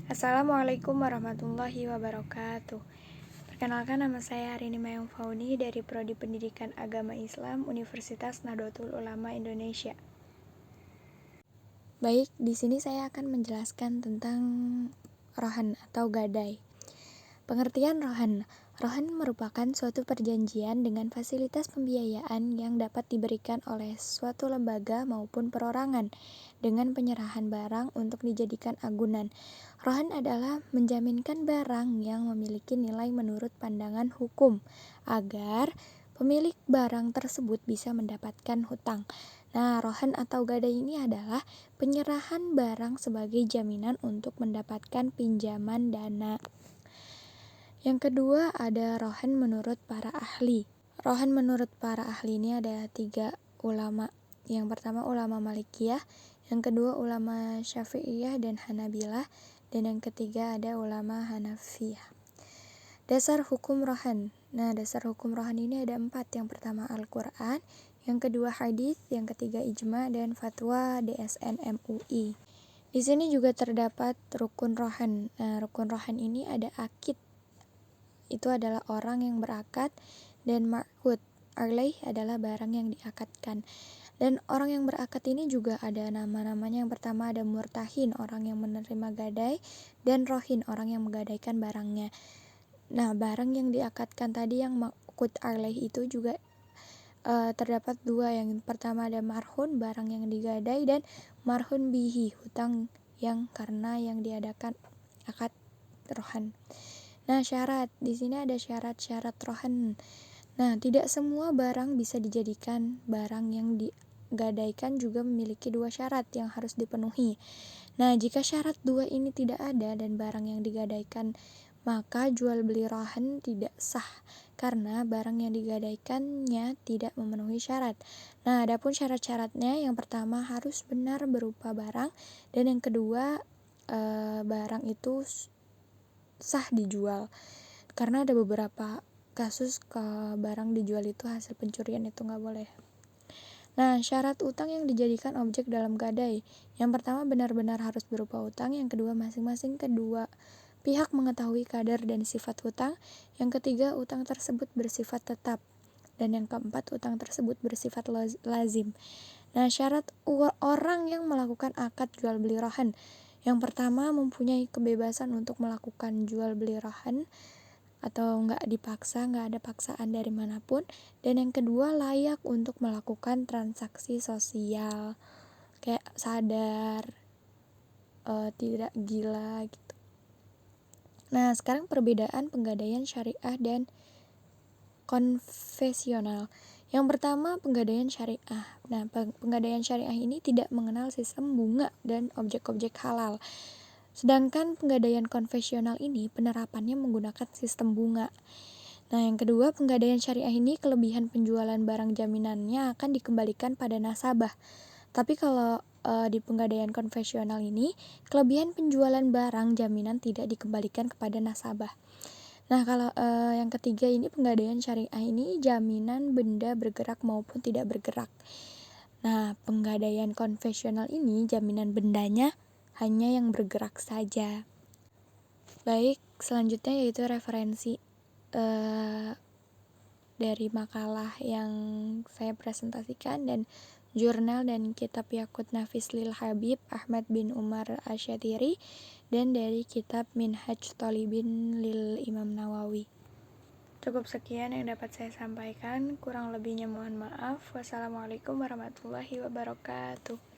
Assalamualaikum warahmatullahi wabarakatuh. Perkenalkan, nama saya Arini Mayang Fauni dari Prodi Pendidikan Agama Islam Universitas Nahdlatul Ulama Indonesia. Baik, di sini saya akan menjelaskan tentang rohan atau gadai. Pengertian rohan. Rohan merupakan suatu perjanjian dengan fasilitas pembiayaan yang dapat diberikan oleh suatu lembaga maupun perorangan dengan penyerahan barang untuk dijadikan agunan. Rohan adalah menjaminkan barang yang memiliki nilai menurut pandangan hukum agar pemilik barang tersebut bisa mendapatkan hutang. Nah, rohan atau gadai ini adalah penyerahan barang sebagai jaminan untuk mendapatkan pinjaman dana. Yang kedua ada rohan menurut para ahli. Rohan menurut para ahli ini ada 3 ulama. Yang pertama ulama Malikiyah, yang kedua ulama Syafi'iyah dan Hanabilah, dan yang ketiga ada ulama Hanafiyah. Dasar hukum rohan. Nah, dasar hukum rohan ini ada 4. Yang pertama Al-Quran, yang kedua hadis, yang ketiga ijma, dan fatwa DSN MUI. Di sini juga terdapat rukun rohan. Nah, rukun rohan ini ada akid. Itu adalah orang yang berakad, dan ma'hud alaih adalah barang yang diakadkan. Dan orang yang berakad ini juga ada nama-namanya. Yang pertama ada murtahin, orang yang menerima gadai, dan rohin, orang yang menggadaikan barangnya. Nah, barang yang diakadkan tadi yang ma'hud alaih itu juga terdapat 2. Yang pertama ada marhun, barang yang digadai, dan marhun bihi, hutang yang karena yang diadakan akad rohan. Nah, syarat. Di sini ada syarat-syarat rohan. Nah, tidak semua barang bisa dijadikan barang yang digadaikan, juga memiliki 2 syarat yang harus dipenuhi. Nah, jika syarat 2 ini tidak ada dan barang yang digadaikan, maka jual beli rohan tidak sah karena barang yang digadaikannya tidak memenuhi syarat. Nah, adapun syarat-syaratnya, yang pertama harus benar berupa barang, dan yang kedua barang itu sah dijual. Karena ada beberapa kasus barang dijual itu hasil pencurian, itu nggak boleh. Nah, syarat utang yang dijadikan objek dalam gadai. Yang pertama benar-benar harus berupa utang, yang kedua masing-masing kedua pihak mengetahui kadar dan sifat hutang, yang ketiga utang tersebut bersifat tetap, dan yang keempat utang tersebut bersifat lazim. Nah, syarat orang yang melakukan akad jual beli rohan. Yang pertama mempunyai kebebasan untuk melakukan jual beli rohan atau nggak dipaksa, nggak ada paksaan dari manapun. Dan yang kedua layak untuk melakukan transaksi sosial, kayak sadar, tidak gila gitu. Nah, sekarang perbedaan penggadaian syariah dan konvensional. Yang pertama penggadaian syariah. Nah, penggadaian syariah ini tidak mengenal sistem bunga dan objek-objek halal. Sedangkan penggadaian konvensional ini penerapannya menggunakan sistem bunga. Nah, yang kedua, penggadaian syariah ini kelebihan penjualan barang jaminannya akan dikembalikan pada nasabah. Tapi kalau di penggadaian konvensional ini, kelebihan penjualan barang jaminan tidak dikembalikan kepada nasabah. Nah, kalau yang ketiga ini penggadaian syariah ini jaminan benda bergerak maupun tidak bergerak. Nah, penggadaian konvensional ini jaminan bendanya hanya yang bergerak saja. Baik, selanjutnya yaitu referensi dari makalah yang saya presentasikan dan jurnal dan kitab Yaqut Nafis lil Habib Ahmad bin Umar Asyatiri, dan dari kitab Minhaj Thalibin lil Imam Nawawi. Cukup sekian yang dapat saya sampaikan, kurang lebihnya mohon maaf. Wassalamualaikum warahmatullahi wabarakatuh.